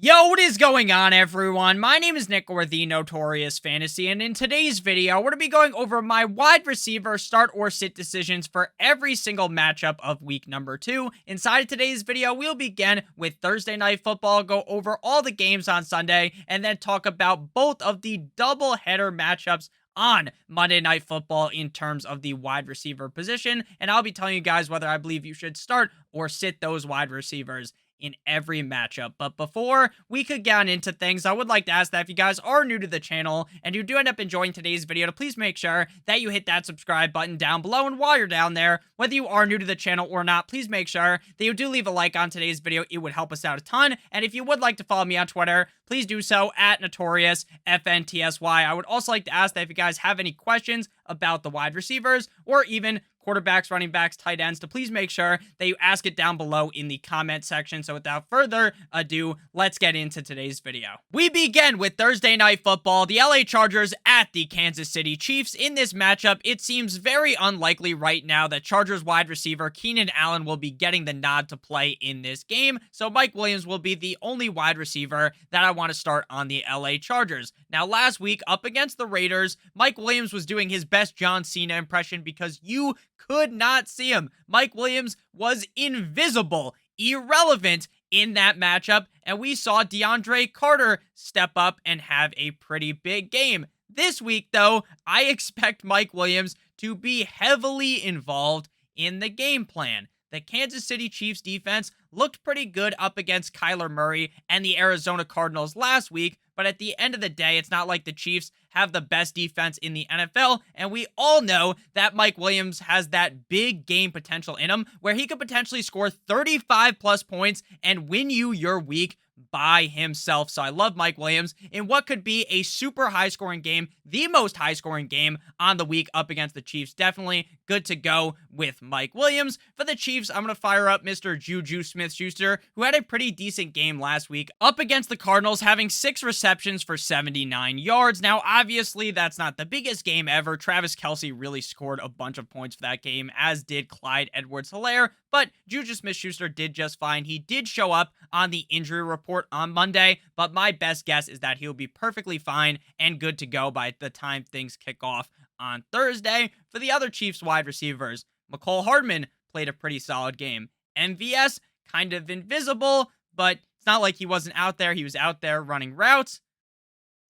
Yo, what is going on, everyone? My name is Nick, or the Notorious Fantasy, and in today's video, we're going to be going over my wide receiver start or sit decisions for every single matchup of week number 2. Inside of today's video, we'll begin with Thursday Night Football, go over all the games on Sunday, and then talk about both of the doubleheader matchups on Monday Night Football in terms of the wide receiver position, and I'll be telling you guys whether I believe you should start or sit those wide receivers in every matchup. But before we could get on into things, I would like to ask that if you guys are new to the channel and you do end up enjoying today's video, to please make sure that you hit that subscribe button down below. And while you're down there, whether you are new to the channel or not, please make sure that you do leave a like on today's video. It would help us out a ton. And if you would like to follow me on Twitter, please do so at NotoriousFNTSY. I would also like to ask that if you guys have any questions about the wide receivers or even quarterbacks, running backs, tight ends, to please make sure that you ask it down below in the comment section. So without further ado, let's get into today's video. We begin with Thursday Night Football, the LA Chargers at the Kansas City Chiefs. In this matchup, it seems very unlikely right now that Chargers wide receiver Keenan Allen will be getting the nod to play in this game. So Mike Williams will be the only wide receiver that I want to start on the LA Chargers. Now, last week up against the Raiders, Mike Williams was doing his best John Cena impression because you could not see him. Mike Williams was invisible, irrelevant in that matchup, and we saw DeAndre Carter step up and have a pretty big game. This week, though, I expect Mike Williams to be heavily involved in the game plan. The Kansas City Chiefs defense looked pretty good up against Kyler Murray and the Arizona Cardinals last week, but at the end of the day, it's not like the Chiefs have the best defense in the NFL, and we all know that Mike Williams has that big game potential in him where he could potentially score 35 plus points and win you your week by himself. So I love Mike Williams in what could be a super high-scoring game, the most high-scoring game on the week up against the Chiefs. Definitely good to go with Mike Williams. For the Chiefs, I'm going to fire up Mr. Juju Smith-Schuster, who had a pretty decent game last week up against the Cardinals, having 6 receptions for 79 yards. Now, obviously, that's not the biggest game ever. Travis Kelce really scored a bunch of points for that game, as did Clyde Edwards-Helaire, but Juju Smith-Schuster did just fine. He did show up on the injury report on Monday, but my best guess is that he'll be perfectly fine and good to go by the time things kick off on Thursday. For the other Chiefs wide receivers, Mecole Hardman played a pretty solid game. MVS, kind of invisible, but it's not like he wasn't out there. He was out there running routes.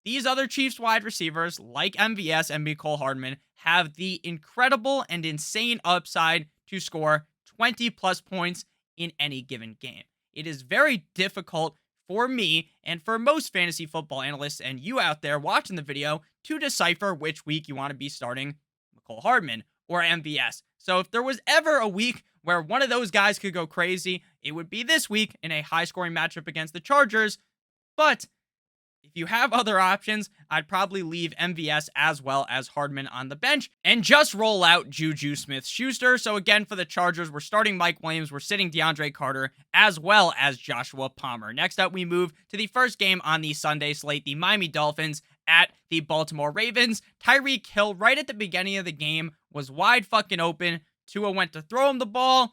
These other Chiefs wide receivers, like MVS and Mecole Hardman, have the incredible and insane upside to score 20 plus points in any given game. It is very difficult for me and for most fantasy football analysts and you out there watching the video to decipher which week you want to be starting Mecole Hardman or MVS. So if there was ever a week where one of those guys could go crazy, it would be this week in a high-scoring matchup against the Chargers. But if you have other options, I'd probably leave MVS as well as Hardman on the bench and just roll out Juju Smith-Schuster. So again, for the Chargers, we're starting Mike Williams, we're sitting DeAndre Carter, as well as Joshua Palmer. Next up, we move to the first game on the Sunday slate, the Miami Dolphins at the Baltimore Ravens. Tyreek Hill, right at the beginning of the game, was wide fucking open. Tua went to throw him the ball.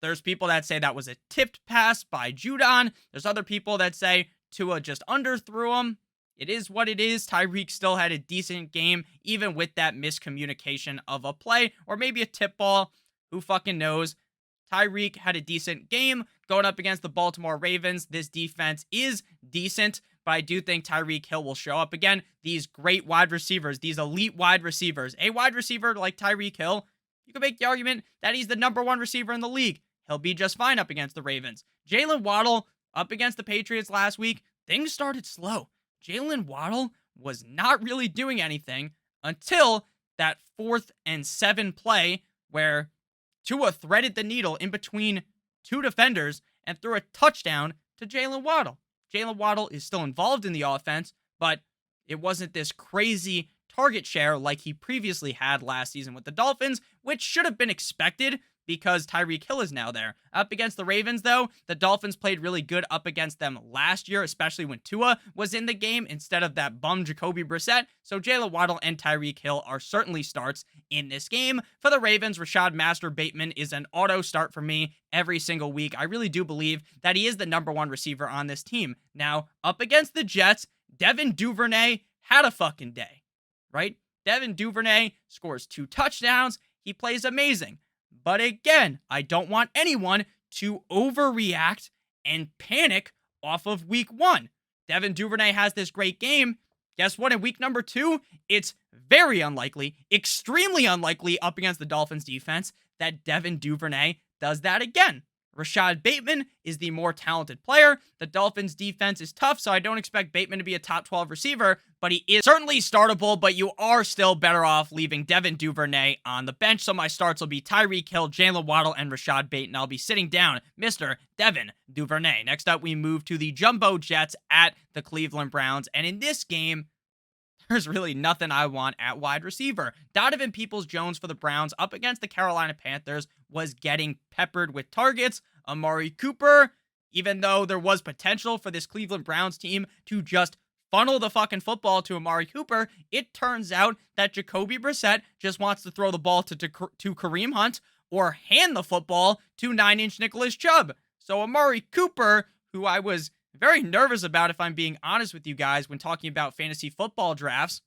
There's people that say that was a tipped pass by Judon. There's other people that say Tua just underthrew him. It is what it is. Tyreek still had a decent game, even with that miscommunication of a play, or maybe a tip ball. Who fucking knows? Tyreek had a decent game going up against the Baltimore Ravens. This defense is decent, but I do think Tyreek Hill will show up again. These great wide receivers, these elite wide receivers. A wide receiver like Tyreek Hill, you can make the argument that he's the #1 receiver in the league. He'll be just fine up against the Ravens. Jalen Waddle, up against the Patriots last week, things started slow. Jalen Waddle was not really doing anything until that 4th and 7 play where Tua threaded the needle in between 2 defenders and threw a touchdown to Jalen Waddle. Jalen Waddle is still involved in the offense, but it wasn't this crazy target share like he previously had last season with the Dolphins, which should have been expected because Tyreek Hill is now there. Up against the Ravens, though, the Dolphins played really good up against them last year, especially when Tua was in the game instead of that bum Jacoby Brissett. So Jaylen Waddle and Tyreek Hill are certainly starts in this game. For the Ravens, Rashad Master Bateman is an auto start for me every single week. I really do believe that he is the number one receiver on this team. Now, up against the Jets, Devin Duvernay had a fucking day, right? Devin Duvernay scores 2 touchdowns. He plays amazing. But again, I don't want anyone to overreact and panic off of week 1. Devin Duvernay has this great game. Guess what? In week number 2, it's very unlikely, extremely unlikely up against the Dolphins defense that Devin Duvernay does that again. Rashad Bateman is the more talented player. The Dolphins defense is tough, so I don't expect Bateman to be a top 12 receiver, but he is certainly startable, but you are still better off leaving Devin Duvernay on the bench. So my starts will be Tyreek Hill, Jaylen Waddle, and Rashad Bateman. I'll be sitting down Mr. Devin Duvernay. Next up, we move to the Jumbo Jets at the Cleveland Browns, and in this game, there's really nothing I want at wide receiver. Donovan Peoples-Jones for the Browns up against the Carolina Panthers was getting peppered with targets. Amari Cooper, even though there was potential for this Cleveland Browns team to just funnel the fucking football to Amari Cooper, it turns out that Jacoby Brissett just wants to throw the ball to Kareem Hunt or hand the football to 9-inch Nicholas Chubb. So Amari Cooper, who I was very nervous about, if I'm being honest with you guys, when talking about fantasy football drafts,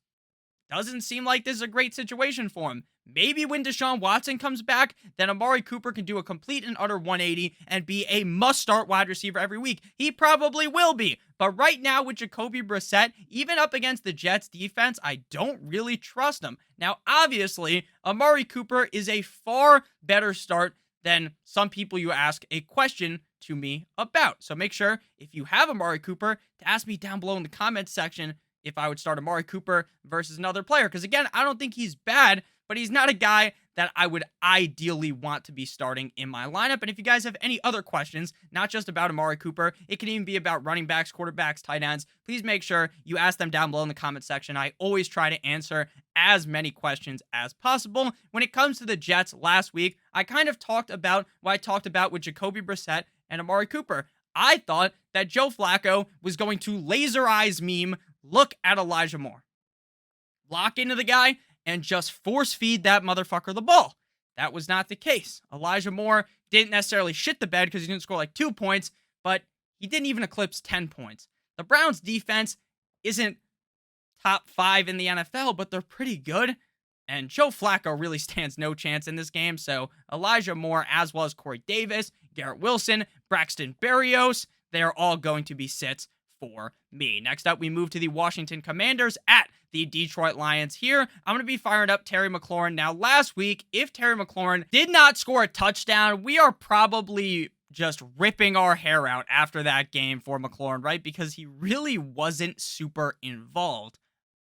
doesn't seem like this is a great situation for him. Maybe when Deshaun Watson comes back, then Amari Cooper can do a complete and utter 180 and be a must-start wide receiver every week. He probably will be. But right now with Jacoby Brissett, even up against the Jets defense, I don't really trust him. Now, obviously, Amari Cooper is a far better start than some people you ask a question to me about. So make sure, if you have Amari Cooper, to ask me down below in the comments section if I would start Amari Cooper versus another player. Because again, I don't think he's bad, but he's not a guy that I would ideally want to be starting in my lineup. And if you guys have any other questions, not just about Amari Cooper, it can even be about running backs, quarterbacks, tight ends, please make sure you ask them down below in the comment section. I always try to answer as many questions as possible. When it comes to the Jets last week, I kind of talked about what I talked about with Jacoby Brissett and Amari Cooper. I thought that Joe Flacco was going to laser eyes meme, look at Elijah Moore, lock into the guy, and just force feed that motherfucker the ball. That was not the case. Elijah Moore didn't necessarily shit the bed because he didn't score like 2 points, but he didn't even eclipse 10 points. The Browns defense isn't top 5 in the NFL, but they're pretty good. And Joe Flacco really stands no chance in this game. So Elijah Moore, as well as Corey Davis, Garrett Wilson, Braxton Berrios, they're all going to be sits for me. Next up, we move to the Washington Commanders at the Detroit Lions. Here, I'm going to be firing up Terry McLaurin. Now, last week, if Terry McLaurin did not score a touchdown, we are probably just ripping our hair out after that game for McLaurin, right? Because he really wasn't super involved.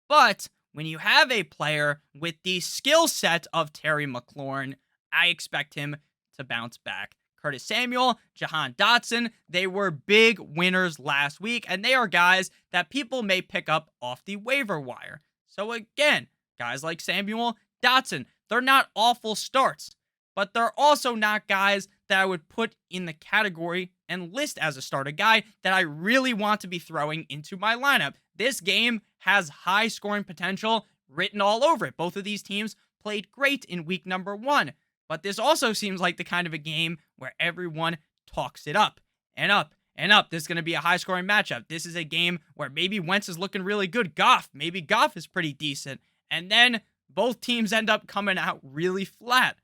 But when you have a player with the skill set of Terry McLaurin, I expect him to bounce back. Curtis Samuel, Jahan Dotson, they were big winners last week, and they are guys that people may pick up off the waiver wire. So again, guys like Samuel, Dotson, they're not awful starts, but they're also not guys that I would put in the category and list as a starter, guy that I really want to be throwing into my lineup. This game has high scoring potential written all over it. Both of these teams played great in week number 1. But this also seems like the kind of a game where everyone talks it up and up and up. This is going to be a high-scoring matchup. This is a game where maybe Wentz is looking really good. Maybe Goff is pretty decent. And then both teams end up coming out really flat.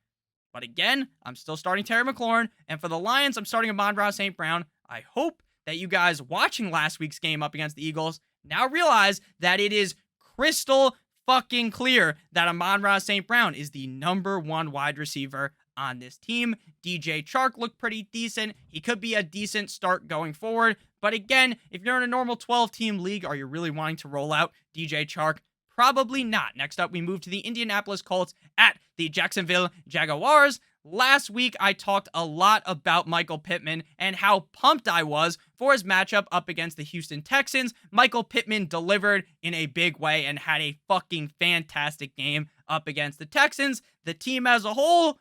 But again, I'm still starting Terry McLaurin. And for the Lions, I'm starting Amon-Ra St. Brown. I hope that you guys watching last week's game up against the Eagles now realize that it is crystal fucking clear that Amon-Ra St. Brown is the number 1 wide receiver on this team. DJ Chark looked pretty decent. He could be a decent start going forward. But again, if you're in a normal 12-team league, are you really wanting to roll out DJ Chark? Probably not. Next up, we move to the Indianapolis Colts at the Jacksonville Jaguars. Last week, I talked a lot about Michael Pittman and how pumped I was for his matchup up against the Houston Texans. Michael Pittman delivered in a big way and had a fucking fantastic game up against the Texans. The team as a whole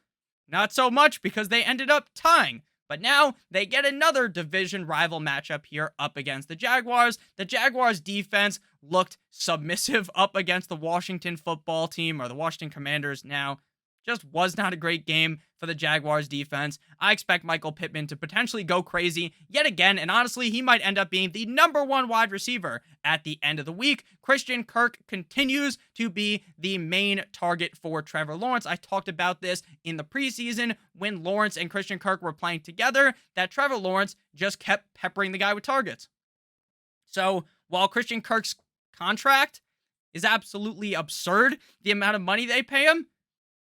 Not so much because they ended up tying. But now they get another division rival matchup here up against the Jaguars. The Jaguars defense looked submissive up against the Washington football team, or the Washington Commanders now. Just was not a great game for the Jaguars defense. I expect Michael Pittman to potentially go crazy yet again, and honestly, he might end up being the #1 wide receiver at the end of the week. Christian Kirk continues to be the main target for Trevor Lawrence. I talked about this in the preseason when Lawrence and Christian Kirk were playing together, that Trevor Lawrence just kept peppering the guy with targets. So while Christian Kirk's contract is absolutely absurd, the amount of money they pay him,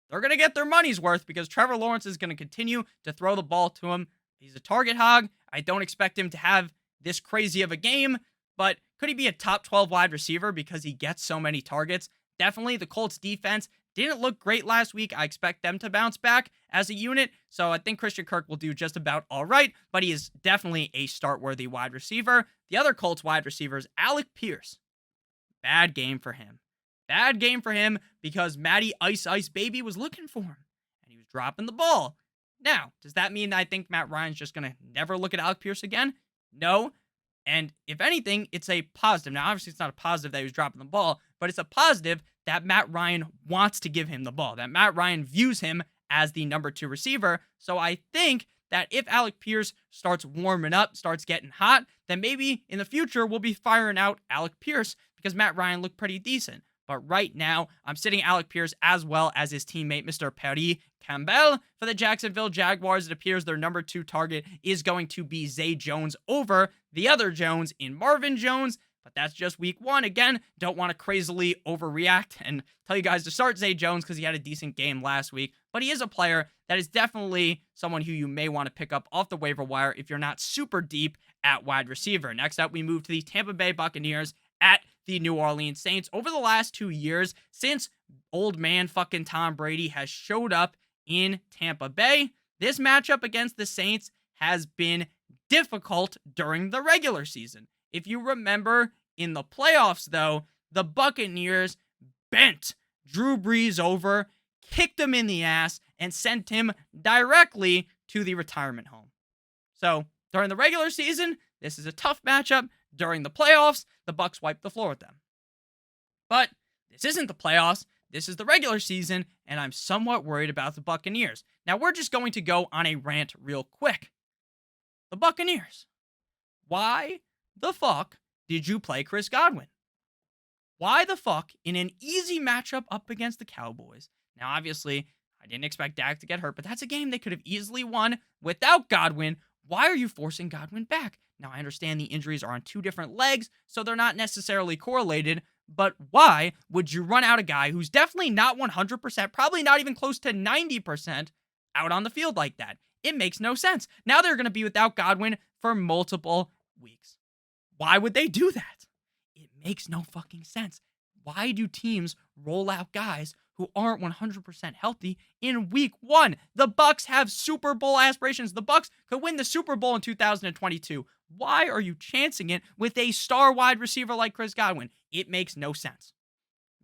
they're going to get their money's worth because Trevor Lawrence is going to continue to throw the ball to him. He's a target hog. I don't expect him to have this crazy of a game, but could he be a top 12 wide receiver because he gets so many targets? Definitely. The Colts defense didn't look great last week. I expect them to bounce back as a unit, so I think Christian Kirk will do just about all right, but he is definitely a start-worthy wide receiver. The other Colts wide receiver is Alec Pierce. Bad game for him. Bad game for him because Matty Ice Ice Baby was looking for him, and he was dropping the ball. Now, does that mean that I think Matt Ryan's just going to never look at Alec Pierce again? No. And if anything, it's a positive. Now, obviously, it's not a positive that he was dropping the ball, but it's a positive that Matt Ryan wants to give him the ball, that Matt Ryan views him as the #2 receiver. So I think that if Alec Pierce starts warming up, starts getting hot, then maybe in the future we'll be firing out Alec Pierce because Matt Ryan looked pretty decent. But right now, I'm sitting Alec Pierce as well as his teammate, Mr. Perry Campbell. For the Jacksonville Jaguars, it appears their #2 target is going to be Zay Jones over the other Jones in Marvin Jones. But that's just week 1. Again, don't want to crazily overreact and tell you guys to start Zay Jones because he had a decent game last week. But he is a player that is definitely someone who you may want to pick up off the waiver wire if you're not super deep at wide receiver. Next up, we move to the Tampa Bay Buccaneers at the New Orleans Saints. Over the last 2 years, since old man fucking Tom Brady has showed up in Tampa Bay, this matchup against the Saints has been difficult during the regular season. If you remember, in the playoffs, though, the Buccaneers bent Drew Brees over, kicked him in the ass, and sent him directly to the retirement home. So, during the regular season, this is a tough matchup. During the playoffs, the Bucs wiped the floor with them. But this isn't the playoffs. This is the regular season, and I'm somewhat worried about the Buccaneers. Now, we're just going to go on a rant real quick. The Buccaneers. Why the fuck did you play Chris Godwin? Why the fuck in an easy matchup up against the Cowboys? Now, obviously, I didn't expect Dak to get hurt, but that's a game they could have easily won without Godwin. Why are you forcing Godwin back? Now, I understand the injuries are on 2 different legs, so they're not necessarily correlated, but why would you run out a guy who's definitely not 100%, probably not even close to 90% out on the field like that? It makes no sense. Now they're going to be without Godwin for multiple weeks. Why would they do that? It makes no fucking sense. Why do teams roll out guys who aren't 100% healthy in week 1? The Bucs have Super Bowl aspirations. The Bucs could win the Super Bowl in 2022. Why are you chancing it with a star wide receiver like Chris Godwin? It makes no sense.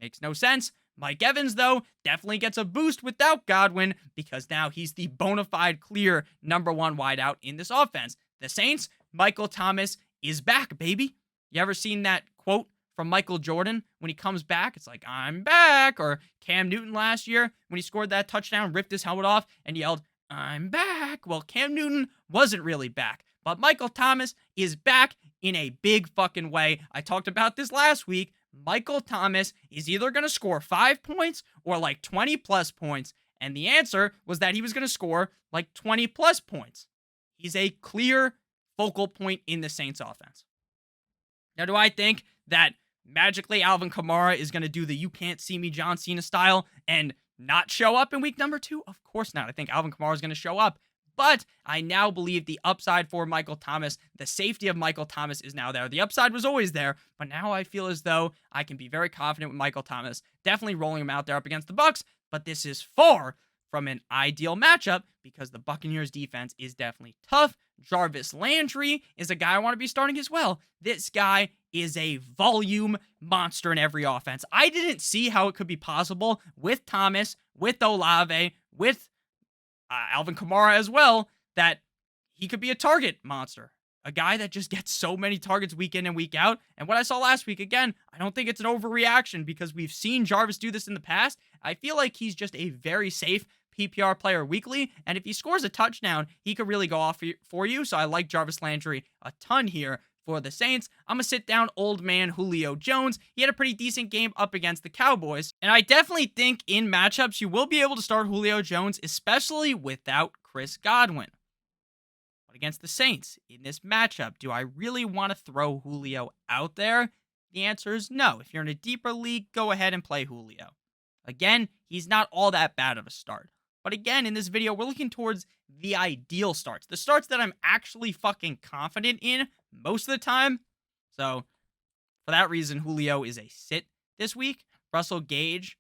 Makes no sense. Mike Evans, though, definitely gets a boost without Godwin because now he's the bona fide clear #1 wideout in this offense. The Saints, Michael Thomas is back, baby. You ever seen that quote from Michael Jordan when he comes back? It's like, I'm back. Or Cam Newton last year when he scored that touchdown, ripped his helmet off and yelled, I'm back. Well, Cam Newton wasn't really back, but Michael Thomas is back in a big fucking way. I talked about this last week. Michael Thomas is either going to score 5 points or like 20 plus points. And the answer was that he was going to score like 20 plus points. He's a clear focal point in the Saints offense. Now, do I think that magically Alvin Kamara is going to do the you can't see me John Cena style and not show up in week #2? Of course not. I think Alvin Kamara is going to show up. But I now believe the upside for Michael Thomas, the safety of Michael Thomas is now there. The upside was always there, but now I feel as though I can be very confident with Michael Thomas, definitely rolling him out there up against the Bucs, but this is far from an ideal matchup because the Buccaneers defense is definitely tough. Jarvis Landry is a guy I want to be starting as well. This guy is a volume monster in every offense. I didn't see how it could be possible with Thomas, with Olave, with Alvin Kamara as well, that he could be a target monster. A guy that just gets so many targets week in and week out. And what I saw last week, again, I don't think it's an overreaction because we've seen Jarvis do this in the past. I feel like he's just a very safe PPR player weekly. And if he scores a touchdown, he could really go off for you. So I like Jarvis Landry a ton here for the Saints. I'm going to sit down old man Julio Jones. He had a pretty decent game up against the Cowboys. And I definitely think in matchups, you will be able to start Julio Jones, especially without Chris Godwin. Against the Saints in this matchup, do I really want to throw Julio out there? The answer is no. If you're in a deeper league, go ahead and play Julio. Again, he's not all that bad of a start. But again, in this video, we're looking towards the ideal starts. The starts that I'm actually fucking confident in most of the time. So, for that reason, Julio is a sit this week. Russell Gage,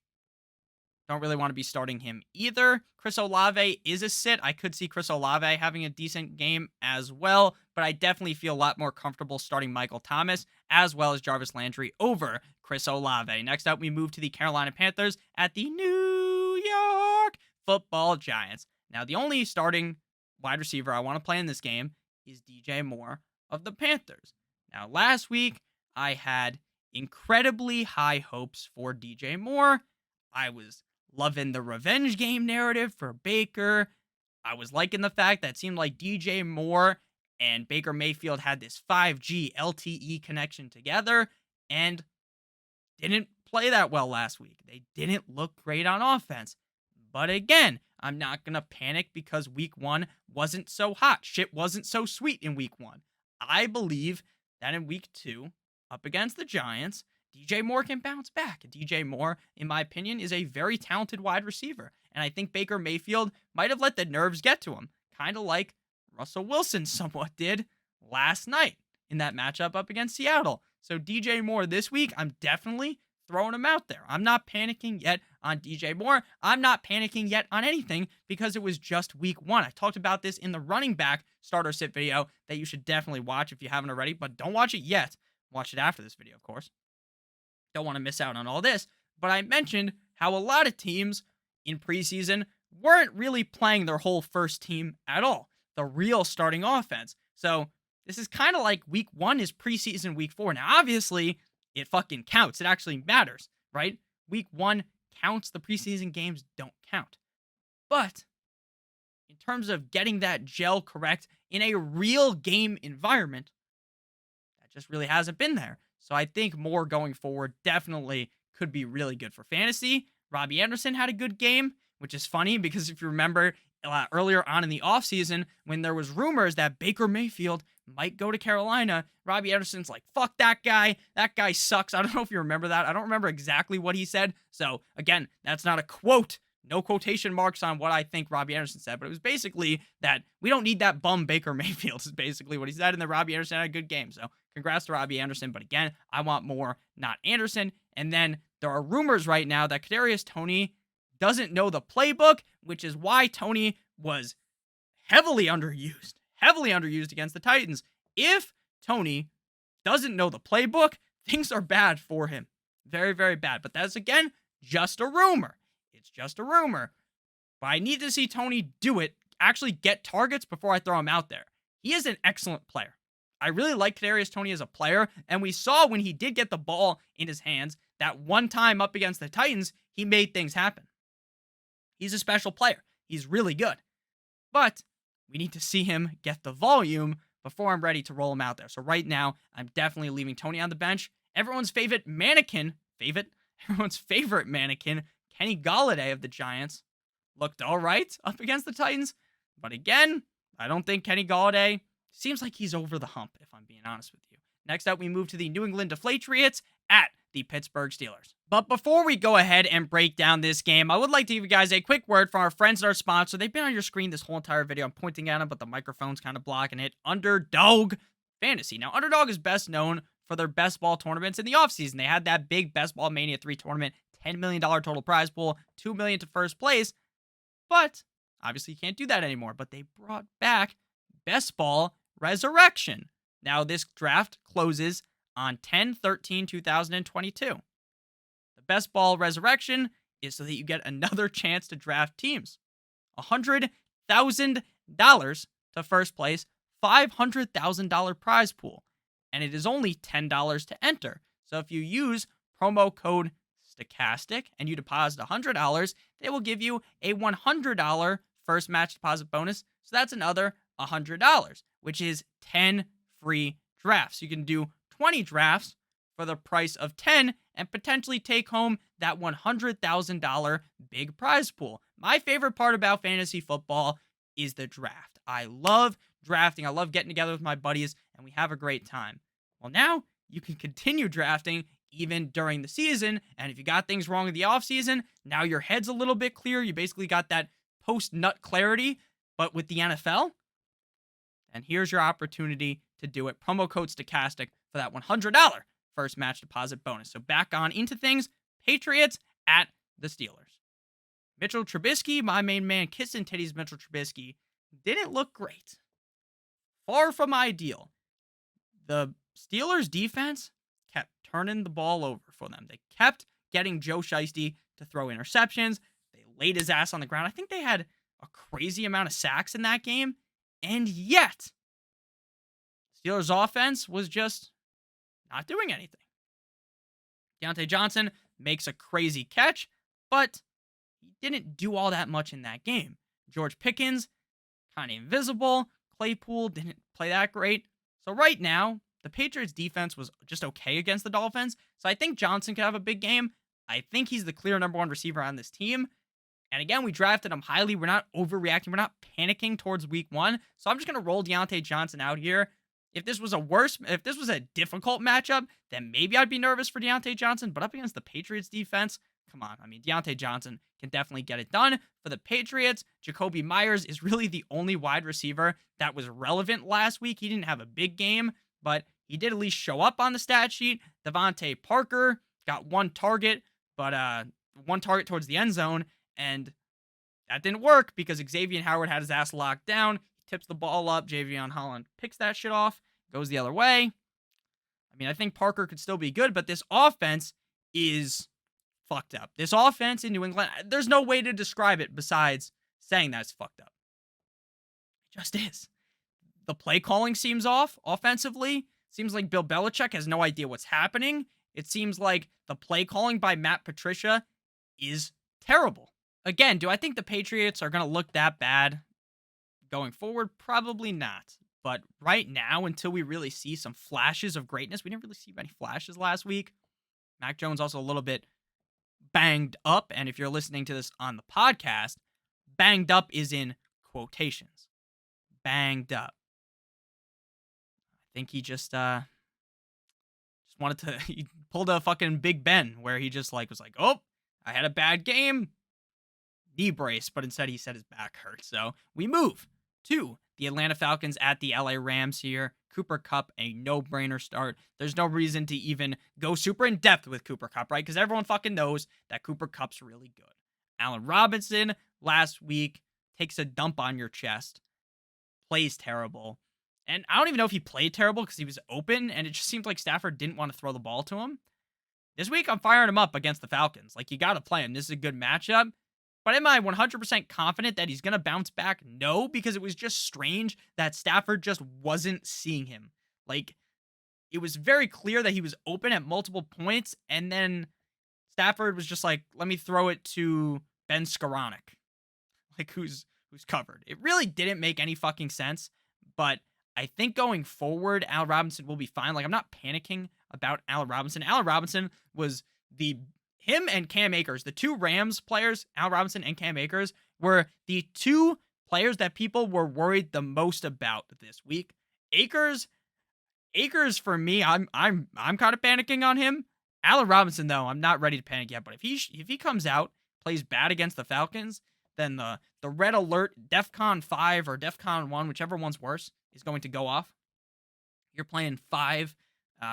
don't really want to be starting him either. Chris Olave is a sit. I could see Chris Olave having a decent game as well, but I definitely feel a lot more comfortable starting Michael Thomas as well as Jarvis Landry over Chris Olave. Next up, we move to the Carolina Panthers at the New York Football Giants. Now, the only starting wide receiver I want to play in this game is DJ Moore of the Panthers. Now, last week, I had incredibly high hopes for DJ Moore. I was loving the revenge game narrative for Baker. I was liking the fact that it seemed like DJ Moore and Baker Mayfield had this 5G LTE connection together and didn't play that well last week. They didn't look great on offense. But again, I'm not going to panic because week 1 wasn't so hot. Shit wasn't so sweet in week 1. I believe that in week 2, up against the Giants, DJ Moore can bounce back. DJ Moore, in my opinion, is a very talented wide receiver. And I think Baker Mayfield might have let the nerves get to him. Kind of like Russell Wilson somewhat did last night in that matchup up against Seattle. So DJ Moore this week, I'm definitely throwing him out there. I'm not panicking yet on DJ Moore. I'm not panicking yet on anything because it was just week 1. I talked about this in the running back starter sit video that you should definitely watch if you haven't already, but don't watch it yet. Watch it after this video, of course. Don't want to miss out on all this, but I mentioned how a lot of teams in preseason weren't really playing their whole first team at all, the real starting offense. So this is kind of like week 1 is preseason week 4. Now, obviously, it fucking counts. It actually matters, right? Week 1 counts. The preseason games don't count. But in terms of getting that gel correct in a real game environment, that just really hasn't been there. So I think Moore going forward definitely could be really good for fantasy. Robbie Anderson had a good game, which is funny because if you remember earlier on in the offseason when there was rumors that Baker Mayfield might go to Carolina, Robbie Anderson's like, fuck that guy. That guy sucks. I don't know if you remember that. I don't remember exactly what he said. So again, that's not a quote. No quotation marks on what I think Robbie Anderson said, but it was basically that we don't need that bum Baker Mayfield is basically what he said, and then Robbie Anderson had a good game. So congrats to Robbie Anderson, but again, I want Moore, not Anderson. And then there are rumors right now that Kadarius Toney doesn't know the playbook, which is why Toney was heavily underused against the Titans. If Toney doesn't know the playbook, things are bad for him. Very, very bad. But that's, again, just a rumor. It's just a rumor. But I need to see Toney do it, actually get targets before I throw him out there. He is an excellent player. I really like Kadarius Toney as a player, and we saw when he did get the ball in his hands, that one time up against the Titans, he made things happen. He's a special player. He's really good. But we need to see him get the volume before I'm ready to roll him out there. So right now, I'm definitely leaving Toney on the bench. Everyone's favorite mannequin, Kenny Golladay of the Giants, looked all right up against the Titans. But again, I don't think Kenny Golladay seems like he's over the hump, if I'm being honest with you. Next up, we move to the New England Deflatriots at the Pittsburgh Steelers. But before we go ahead and break down this game, I would like to give you guys a quick word from our friends and our sponsor. They've been on your screen this whole entire video. I'm pointing at them, but the microphone's kind of blocking it. Underdog Fantasy. Now, Underdog is best known for their best ball tournaments in the offseason. They had that big Best Ball Mania 3 tournament, $10 million total prize pool, $2 million to first place. But obviously, you can't do that anymore. But they brought back Best Ball Resurrection. Now, this draft closes on 10/13/2022. The Best Ball Resurrection is so that you get another chance to draft teams. to first place, $500,000 prize pool. And it is only $10 to enter. So if you use promo code Stokastic and you deposit $100, they will give you a $100 first match deposit bonus. So that's another $100, which is 10 free drafts. You can do 20 drafts for the price of 10 and potentially take home that $100,000 big prize pool. My favorite part about fantasy football is the draft. I love drafting. I love getting together with my buddies and we have a great time. Well, now you can continue drafting even during the season. And if you got things wrong in the offseason, now your head's a little bit clear. You basically got that post-nut clarity, but with the NFL. And here's your opportunity to do it. Promo code Stokastic for that $100 first match deposit bonus. So back on into things. Patriots at the Steelers. Mitchell Trubisky, my main man, kissing titties Mitchell Trubisky, didn't look great. Far from ideal. The Steelers defense kept turning the ball over for them. They kept getting Joe Shiesty to throw interceptions. They laid his ass on the ground. I think they had a crazy amount of sacks in that game. And yet, Steelers offense was just not doing anything. Deontay Johnson makes a crazy catch, but he didn't do all that much in that game. George Pickens, kind of invisible. Claypool didn't play that great. So right now, the Patriots defense was just okay against the Dolphins. So I think Johnson could have a big game. I think he's the clear number one receiver on this team. And again, we drafted him highly. We're not overreacting. We're not panicking towards week one. So I'm just going to roll Deontay Johnson out here. If this was a difficult matchup, then maybe I'd be nervous for Deontay Johnson. But up against the Patriots defense, come on. I mean, Deontay Johnson can definitely get it done. For the Patriots, Jacoby Myers is really the only wide receiver that was relevant last week. He didn't have a big game, but he did at least show up on the stat sheet. Devontae Parker got one target towards the end zone, and that didn't work because Xavier Howard had his ass locked down. He tips the ball up. Javion Holland picks that shit off, goes the other way. I mean, I think Parker could still be good, but this offense is fucked up. This offense in New England, there's no way to describe it besides saying that it's fucked up. It just is. The play calling seems off offensively. Seems like Bill Belichick has no idea what's happening. It seems like the play calling by Matt Patricia is terrible. Again, do I think the Patriots are going to look that bad going forward? Probably not. But right now, until we really see some flashes of greatness, we didn't really see many flashes last week. Mac Jones also a little bit banged up. And if you're listening to this on the podcast, banged up is in quotations. Banged up. I think he just wanted to, he pulled a fucking Big Ben where he just was like, oh, I had a bad game. Knee brace, but instead he said his back hurt. So we move to the Atlanta Falcons at the LA Rams here. Cooper Kupp, a no-brainer start. There's no reason to even go super in depth with Cooper Kupp, right? Because everyone fucking knows that Cooper Kupp's really good. Allen Robinson last week takes a dump on your chest, plays terrible. And I don't even know if he played terrible because he was open, and it just seemed like Stafford didn't want to throw the ball to him. This week, I'm firing him up against the Falcons. You got to play him. This is a good matchup. But am I 100% confident that he's going to bounce back? No, because it was just strange that Stafford just wasn't seeing him. It was very clear that he was open at multiple points, and then Stafford was just like, let me throw it to Ben Skoranek, who's covered. It really didn't make any fucking sense, but I think going forward, Allen Robinson will be fine. I'm not panicking about Allen Robinson. Allen Robinson was him and Cam Akers, the two Rams players, Allen Robinson and Cam Akers, were the two players that people were worried the most about this week. Akers for me, I'm kind of panicking on him. Allen Robinson, though, I'm not ready to panic yet. But if he comes out, plays bad against the Falcons, then the red alert, DEFCON 5 or DEFCON 1, whichever one's worse, is going to go off. You're playing 5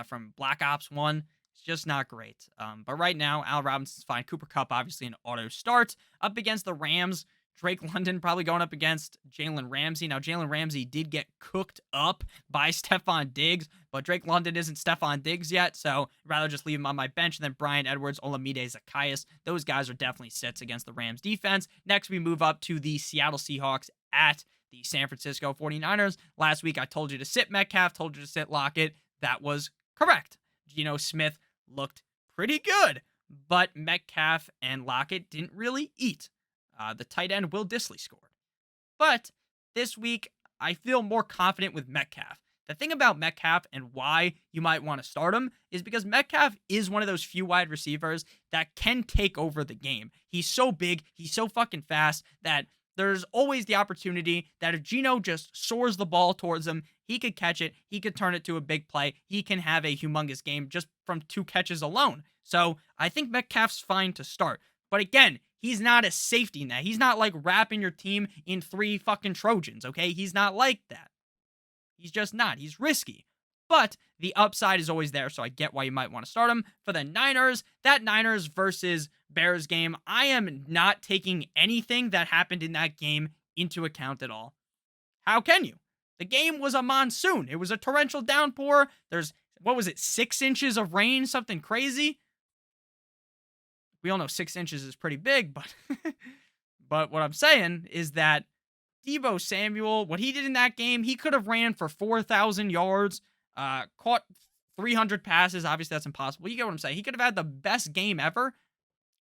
from Black Ops 1. It's just not great. But right now, Allen Robinson's fine. Cooper Kupp, obviously, an auto start. Up against the Rams, Drake London probably going up against Jalen Ramsey. Now, Jalen Ramsey did get cooked up by Stephon Diggs, but Drake London isn't Stephon Diggs yet, so I'd rather just leave him on my bench. And then Bryan Edwards, Olamide Zaccheaus, those guys are definitely sits against the Rams defense. Next, we move up to the Seattle Seahawks at the San Francisco 49ers. Last week, I told you to sit Metcalf, told you to sit Lockett. That was correct. Geno Smith looked pretty good, but Metcalf and Lockett didn't really eat. The tight end Will Dissly scored. But this week, I feel more confident with Metcalf. The thing about Metcalf and why you might want to start him is because Metcalf is one of those few wide receivers that can take over the game. He's so big, he's so fucking fast that there's always the opportunity that if Geno just soars the ball towards him, he could catch it, he could turn it to a big play, he can have a humongous game just from 2 catches alone. So I think Metcalf's fine to start. But again, he's not a safety net. He's not like wrapping your team in 3 fucking Trojans, okay? He's not like that. He's just not. He's risky. But the upside is always there, so I get why you might want to start him. For the Niners, that Niners versus Bears game, I am not taking anything that happened in that game into account at all. How can you? The game was a monsoon. It was a torrential downpour. There's, 6 inches of rain? Something crazy? We all know 6 inches is pretty big, but but what I'm saying is that Deebo Samuel, what he did in that game, he could have ran for 4,000 yards, caught 300 passes. Obviously, that's impossible. You get what I'm saying? He could have had the best game ever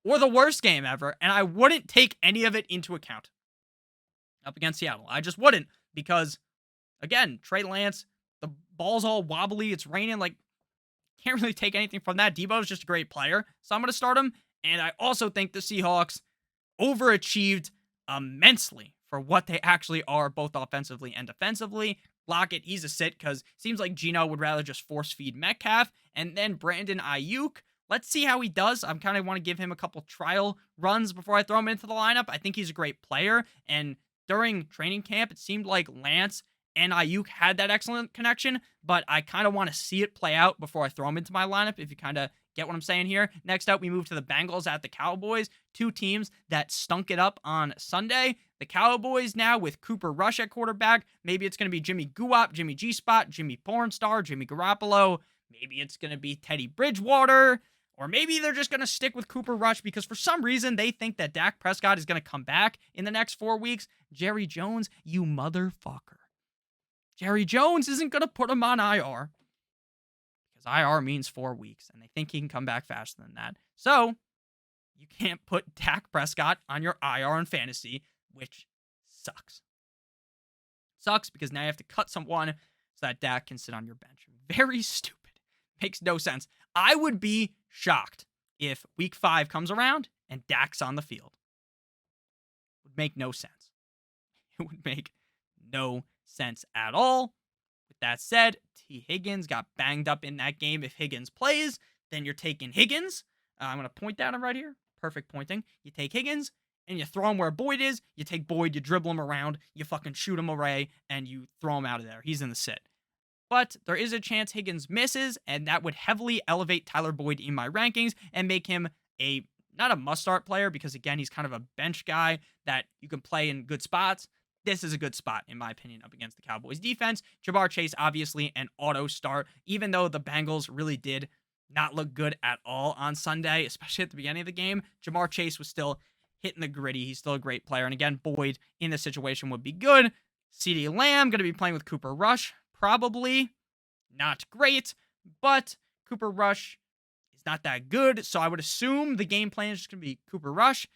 or the worst game ever, and I wouldn't take any of it into account up against Seattle. I just wouldn't because, again, Trey Lance, the ball's all wobbly. It's raining. Like, can't really take anything from that. Deebo's just a great player, so I'm going to start him. And I also think the Seahawks overachieved immensely for what they actually are, both offensively and defensively. Lockett, he's a sit because it seems like Geno would rather just force feed Metcalf. And then Brandon Ayuk, let's see how he does. I kind of want to give him a couple trial runs before I throw him into the lineup. I think he's a great player. And during training camp, it seemed like Lance and Ayuk had that excellent connection, but I kind of want to see it play out before I throw him into my lineup, if you kind of get what I'm saying here. Next up, we move to the Bengals at the Cowboys, 2 teams that stunk it up on Sunday. The Cowboys now with Cooper Rush at quarterback. Maybe it's going to be Jimmy Guap, Jimmy G-Spot, Jimmy Pornstar, Jimmy Garoppolo. Maybe it's going to be Teddy Bridgewater. Or maybe they're just going to stick with Cooper Rush because for some reason they think that Dak Prescott is going to come back in the next 4 weeks. Jerry Jones, you motherfucker. Jerry Jones isn't going to put him on IR because IR means 4 weeks, and they think he can come back faster than that. So, you can't put Dak Prescott on your IR in fantasy, which sucks. Sucks because now you have to cut someone so that Dak can sit on your bench. Very stupid. Makes no sense. I would be shocked if week 5 comes around and Dak's on the field. It would make no sense. It would make no sense at all. With that said, T. Higgins got banged up in that game. If Higgins plays, then you're taking Higgins. I'm going to point that right here. Perfect pointing. You take Higgins and you throw him where Boyd is. You take Boyd, you dribble him around, you fucking shoot him away, and you throw him out of there. He's in the sit. But there is a chance Higgins misses, and that would heavily elevate Tyler Boyd in my rankings and make him not a must-start player because, again, he's kind of a bench guy that you can play in good spots. This is a good spot, in my opinion, up against the Cowboys defense. Ja'Marr Chase, obviously, an auto start, even though the Bengals really did not look good at all on Sunday, especially at the beginning of the game. Ja'Marr Chase was still hitting the gritty. He's still a great player. And again, Boyd in this situation would be good. CeeDee Lamb going to be playing with Cooper Rush. Probably not great, but Cooper Rush is not that good. So I would assume the game plan is just going to be Cooper Rush.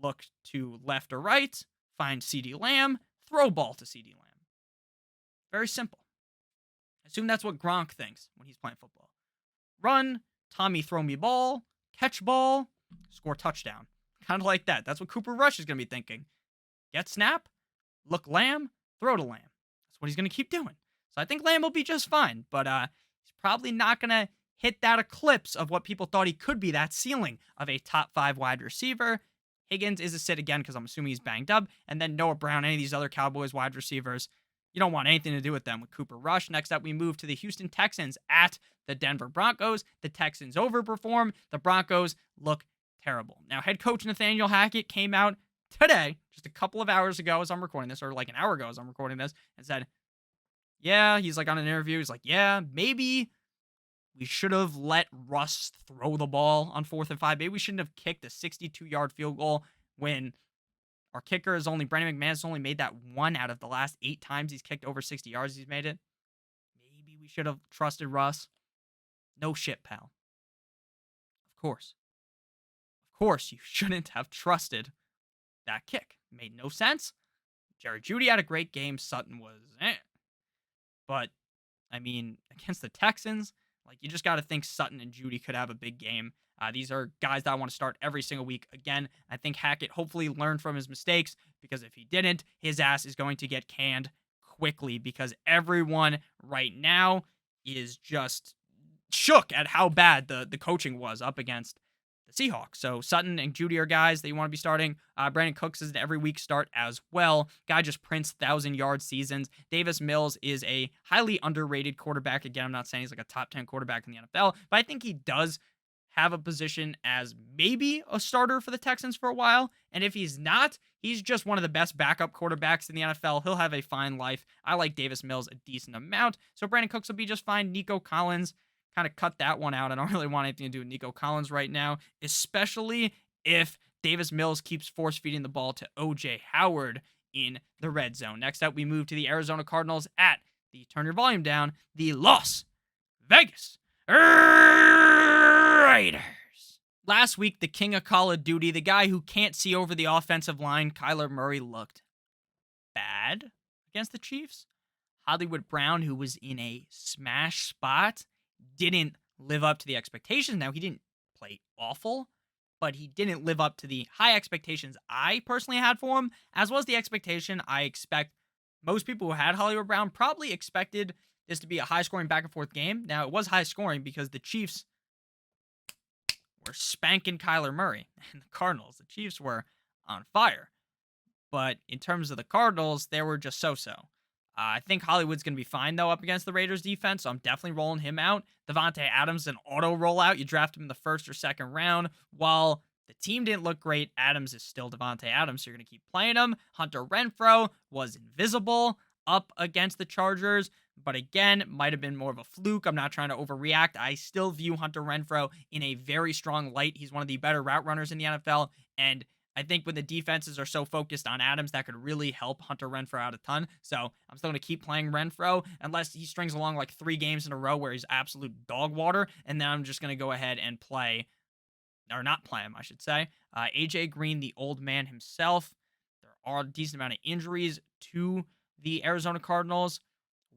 Look to left or right. Find CeeDee Lamb, throw ball to CeeDee Lamb. Very simple. Assume that's what Gronk thinks when he's playing football. Run, Tommy throw me ball, catch ball, score touchdown. Kind of like that. That's what Cooper Rush is going to be thinking. Get snap, look Lamb, throw to Lamb. That's what he's going to keep doing. So I think Lamb will be just fine, but he's probably not going to hit that eclipse of what people thought he could be, that ceiling of a top 5 wide receiver. Higgins is a sit again because I'm assuming he's banged up. And then Noah Brown, any of these other Cowboys wide receivers, you don't want anything to do with them with Cooper Rush. Next up, we move to the Houston Texans at the Denver Broncos. The Texans overperform. The Broncos look terrible. Now, head coach Nathaniel Hackett came out today, just a couple of hours ago as I'm recording this, or like an hour ago as I'm recording this, and said, yeah, he's like on an interview. He's like, yeah, maybe we should have let Russ throw the ball on 4th and 5. Maybe we shouldn't have kicked a 62-yard field goal when Our kicker is only, Brandon McManus only made that 1 out of the last 8 times he's kicked over 60 yards he's made it. Maybe we should have trusted Russ. No shit, pal. Of course. Of course, you shouldn't have trusted that kick. It made no sense. Jerry Jeudy had a great game. Sutton was But, I mean, against the Texans, like, you just got to think Sutton and Jeudy could have a big game. These are guys that I want to start every single week. Again, I think Hackett hopefully learned from his mistakes, because if he didn't, his ass is going to get canned quickly, because everyone right now is just shook at how bad the coaching was up against the Seahawks. So Sutton and Jeudy are guys that you want to be starting. Brandon Cooks is an every week start as well. Guy just prints 1,000-yard seasons. Davis Mills is a highly underrated quarterback. Again, I'm not saying he's like a top 10 quarterback in the NFL, but I think he does have a position as maybe a starter for the Texans for a while. And if he's not, he's just one of the best backup quarterbacks in the NFL. He'll have a fine life. I like Davis Mills a decent amount. So Brandon Cooks will be just fine. Nico Collins, kind of cut that one out. I don't really want anything to do with Nico Collins right now, especially if Davis Mills keeps force feeding the ball to OJ Howard in the red zone. Next up, we move to the Arizona Cardinals at the, turn your volume down, the Las Vegas Raiders. Last week, the king of Call of Duty, the guy who can't see over the offensive line, Kyler Murray, looked bad against the Chiefs. Hollywood Brown, who was in a smash spot, didn't live up to the expectations. Now, he didn't play awful, but he didn't live up to the high expectations I personally had for him, as well as the expectation I expect most people who had Hollywood Brown probably expected this to be a high-scoring back-and-forth game. Now, it was high-scoring because the Chiefs were spanking Kyler Murray. And the Cardinals, the Chiefs were on fire. But in terms of the Cardinals, they were just so-so. I think Hollywood's going to be fine, though, up against the Raiders' defense, so I'm definitely rolling him out. Devontae Adams, an auto rollout. You draft him in the first or second round. While the team didn't look great, Adams is still Devontae Adams, so you're going to keep playing him. Hunter Renfrow was invisible up against the Chargers, but again, might have been more of a fluke. I'm not trying to overreact. I still view Hunter Renfrow in a very strong light. He's one of the better route runners in the NFL, and I think when the defenses are so focused on Adams, that could really help Hunter Renfrow out a ton. So I'm still going to keep playing Renfrow unless he strings along like 3 games in a row where he's absolute dog water, and then I'm just going to go ahead and play, or not play him, I should say. AJ Green, the old man himself. There are a decent amount of injuries to the Arizona Cardinals.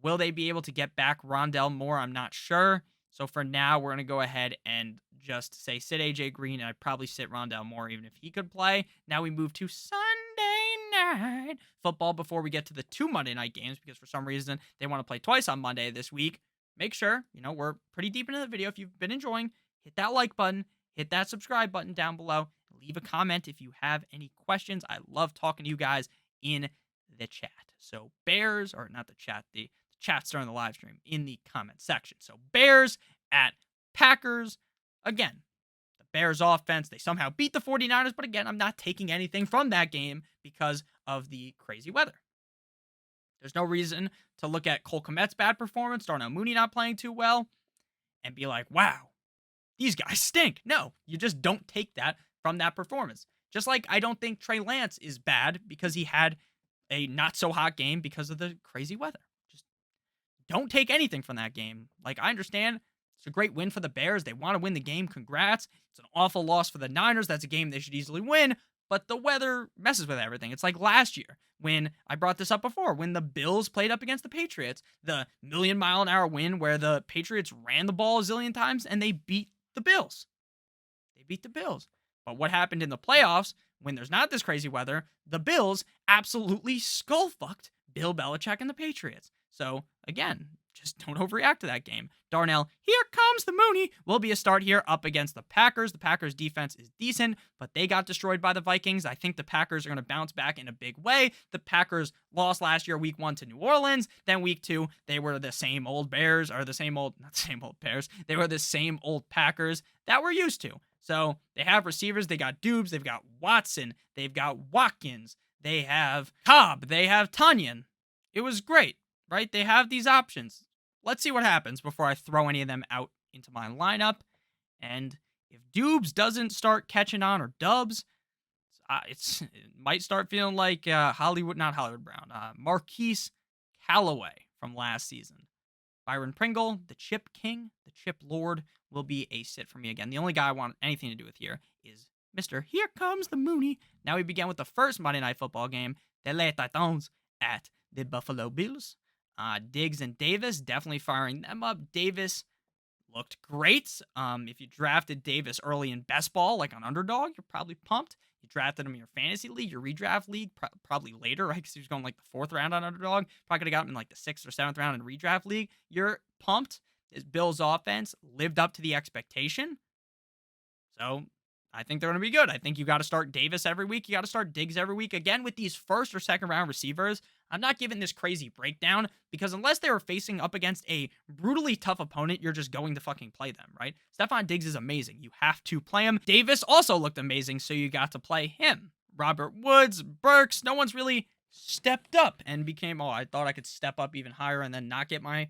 Will they be able to get back Rondell Moore? I'm not sure. So for now, we're going to go ahead and just say sit AJ Green, and I'd probably sit Rondell Moore even if he could play. Now we move to Sunday night football before we get to the 2 Monday night games, because for some reason they want to play twice on Monday this week. Make sure, we're pretty deep into the video. If you've been enjoying, hit that like button, hit that subscribe button down below. Leave a comment if you have any questions. I love talking to you guys in the chat. So Bears, or not the chat, the chat's during the live stream in the comment section. So Bears at Packers. Again, the Bears offense, they somehow beat the 49ers, but again, I'm not taking anything from that game because of the crazy weather. There's no reason to look at Cole Kmet's bad performance, Darnell Mooney not playing too well, and be like, wow, these guys stink. No, you just don't take that from that performance. Just like I don't think Trey Lance is bad because he had a not-so-hot game because of the crazy weather. Just don't take anything from that game. Like, I understand it's a great win for the Bears. They want to win the game. Congrats. It's an awful loss for the Niners. That's a game they should easily win, but the weather messes with everything. It's like last year when I brought this up before, when the Bills played up against the Patriots, the million-mile-an-hour win where the Patriots ran the ball a zillion times and they beat the Bills. They beat the Bills. But what happened in the playoffs, when there's not this crazy weather, the Bills absolutely skull-fucked Bill Belichick and the Patriots. So, again, just don't overreact to that game. Darnell, here comes the Mooney, will be a start here up against the Packers. The Packers' defense is decent, but they got destroyed by the Vikings. I think the Packers are going to bounce back in a big way. The Packers lost last year week 1 to New Orleans. Then week 2, they were the same old Bears, or the same old, not the same old Bears. They were the same old Packers that we're used to. So they have receivers. They got Dubes. They've got Watson. They've got Watkins. They have Cobb. They have Tunyon. It was great, right? They have these options. Let's see what happens before I throw any of them out into my lineup. And if Dubes doesn't start catching on, or Dubs, It might start feeling like not Hollywood Brown, Marquise Callaway from last season. Byron Pringle, the Chip King, the Chip Lord, will be a sit for me again. The only guy I want anything to do with here is Mr. Here Comes the Mooney. Now we begin with the first Monday Night Football game, the Les Titans at the Buffalo Bills. Diggs and Davis, definitely firing them up. Davis looked great. If you drafted Davis early in best ball, like on underdog, you're probably pumped. You drafted him in your fantasy league, your redraft league, probably later, right? Because he was going like the 4th round on underdog. Probably could have got him in like the 6th or 7th round in redraft league. You're pumped. This Bills offense lived up to the expectation. So I think they're going to be good. I think you got to start Davis every week. You got to start Diggs every week. Again, with these 1st or 2nd round receivers, I'm not giving this crazy breakdown because unless they were facing up against a brutally tough opponent, you're just going to fucking play them, right? Stephon Diggs is amazing. You have to play him. Davis also looked amazing, so you got to play him. Robert Woods, Burks, no one's really stepped up and became, I thought I could step up even higher and then not get my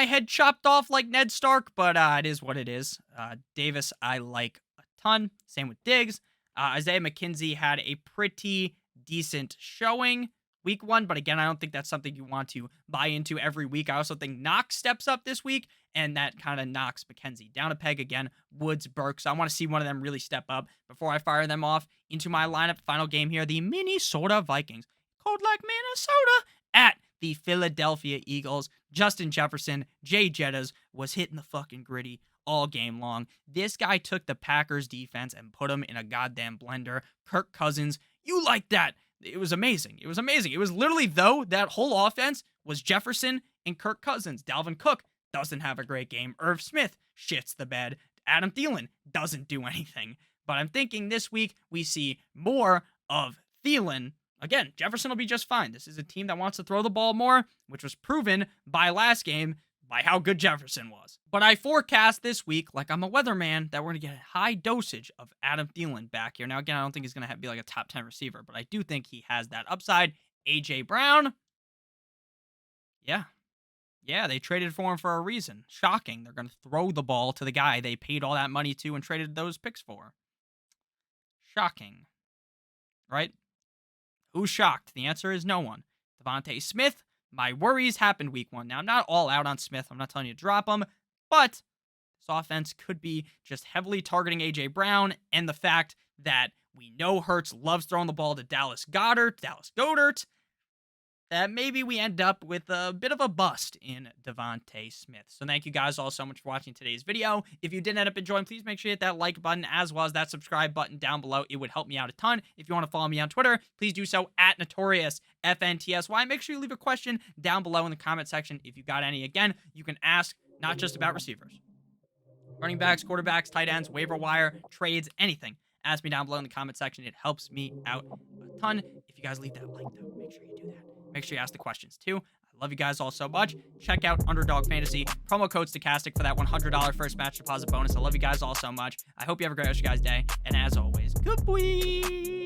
head chopped off like Ned Stark, but it is what it is. Davis, I like a ton. Same with Diggs. Isaiah McKenzie had a pretty decent showing week 1, but again, I don't think that's something you want to buy into every week. I also think Knox steps up this week, and that kind of knocks McKenzie down a peg again. Woods, Burks, I want to see one of them really step up before I fire them off into my lineup. Final game here, the Minnesota Vikings, cold like Minnesota, at the Philadelphia Eagles. Justin Jefferson, Jay Jettas, was hitting the fucking gritty all game long. This guy took the Packers defense and put them in a goddamn blender. Kirk Cousins, you like that? It was amazing. It was amazing. It was literally, though, that whole offense was Jefferson and Kirk Cousins. Dalvin Cook doesn't have a great game. Irv Smith shits the bed. Adam Thielen doesn't do anything. But I'm thinking this week we see more of Thielen. Again, Jefferson will be just fine. This is a team that wants to throw the ball more, which was proven by last game by how good Jefferson was. But I forecast this week, like I'm a weatherman, that we're going to get a high dosage of Adam Thielen back here. Now, again, I don't think he's going to be like a top 10 receiver, but I do think he has that upside. A.J. Brown, yeah, they traded for him for a reason. Shocking. They're going to throw the ball to the guy they paid all that money to and traded those picks for. Shocking. Right? Who's shocked? The answer is no one. Devontae Smith, my worries happened week 1. Now, I'm not all out on Smith. I'm not telling you to drop him, but this offense could be just heavily targeting A.J. Brown and the fact that we know Hurts loves throwing the ball to Dallas Goedert, that maybe we end up with a bit of a bust in Devontae Smith. So thank you guys all so much for watching today's video. If you did end up enjoying, please make sure you hit that like button as well as that subscribe button down below. It would help me out a ton. If you want to follow me on Twitter, please do so at NotoriousFNTSY. Make sure you leave a question down below in the comment section if you got any. Again, you can ask not just about receivers. Running backs, quarterbacks, tight ends, waiver wire, trades, anything. Ask me down below in the comment section. It helps me out a ton. If you guys leave that like, though, make sure you do that. Make sure you ask the questions, too. I love you guys all so much. Check out Underdog Fantasy. Promo code Stokastic for that $100 first match deposit bonus. I love you guys all so much. I hope you have a great rest of your guys' day. And as always, good boy.